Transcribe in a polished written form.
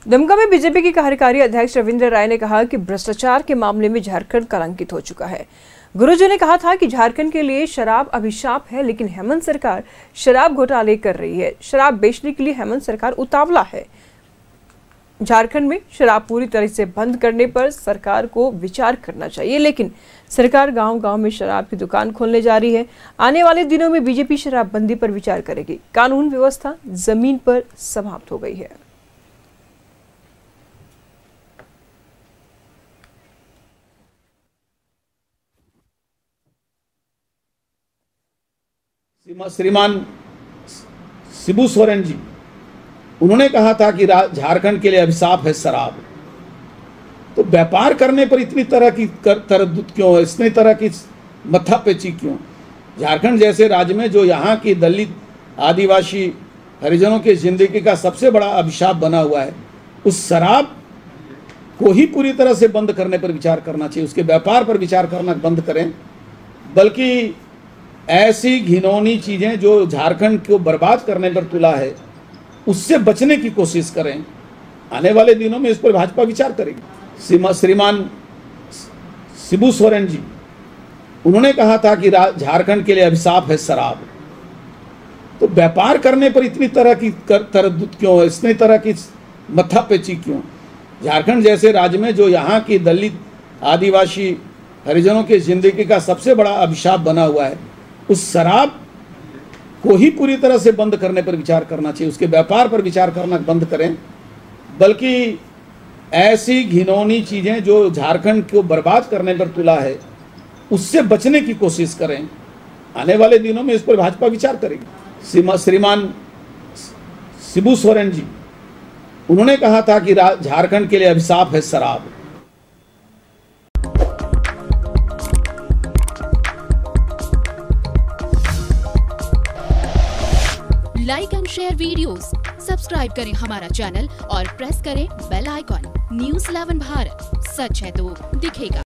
दुमका में बीजेपी के कार्यकारी अध्यक्ष रविंद्र राय ने कहा कि भ्रष्टाचार के मामले में झारखंड कलंकित हो चुका है। गुरुजी ने कहा था कि झारखंड के लिए शराब अभिशाप है, लेकिन हेमंत सरकार शराब घोटाले कर रही है। शराब बेचने के लिए हेमंत सरकार उतावला है। झारखंड में शराब पूरी तरह से बंद करने पर सरकार को विचार करना चाहिए, लेकिन सरकार गांव-गांव में शराब की दुकान खोलने जा रही है। आने वाले दिनों में बीजेपी शराबबंदी पर विचार करेगी। कानून व्यवस्था जमीन पर समाप्त हो गई है। श्रीमान शिबू सोरेन जी, उन्होंने कहा था कि झारखंड के लिए अभिशाप है शराब। तो व्यापार करने पर इतनी तरह की तरद्दुद क्यों है, इतनी तरह की मत्थापेची क्यों? झारखंड जैसे राज्य में जो यहाँ की दलित, आदिवासी, हरिजनों की जिंदगी का सबसे बड़ा अभिशाप बना हुआ है, उस शराब को ही पूरी तरह से बंद करने पर विचार करना चाहिए। उसके व्यापार पर विचार करना बंद करें, बल्कि ऐसी घिनौनी चीज़ें जो झारखंड को बर्बाद करने पर तुला है, उससे बचने की कोशिश करें। आने वाले दिनों में इस पर भाजपा विचार करेगी। श्रीमान शिबू सोरेन जी, उन्होंने कहा था कि झारखंड के लिए अभिशाप है शराब। तो व्यापार करने पर इतनी तरह की तरद्दुद क्यों है, इतनी तरह की मत्थापेची क्यों? झारखंड जैसे राज्य में जो यहाँ की दलित, आदिवासी, हरिजनों की जिंदगी का सबसे बड़ा अभिशाप बना हुआ है, उस शराब को ही पूरी तरह से बंद करने पर विचार करना चाहिए। उसके व्यापार पर विचार करना बंद करें, बल्कि ऐसी घिनौनी चीज़ें जो झारखंड को बर्बाद करने पर तुला है, उससे बचने की कोशिश करें। आने वाले दिनों में इस पर भाजपा विचार करेगी। श्रीमान शिबू सोरेन जी, उन्होंने कहा था कि झारखंड के लिए अभिशाप है शराब। Like and share videos, subscribe करें हमारा चैनल और प्रेस करें बेल आइकॉन। न्यूज़ 11 भारत, सच है तो दिखेगा।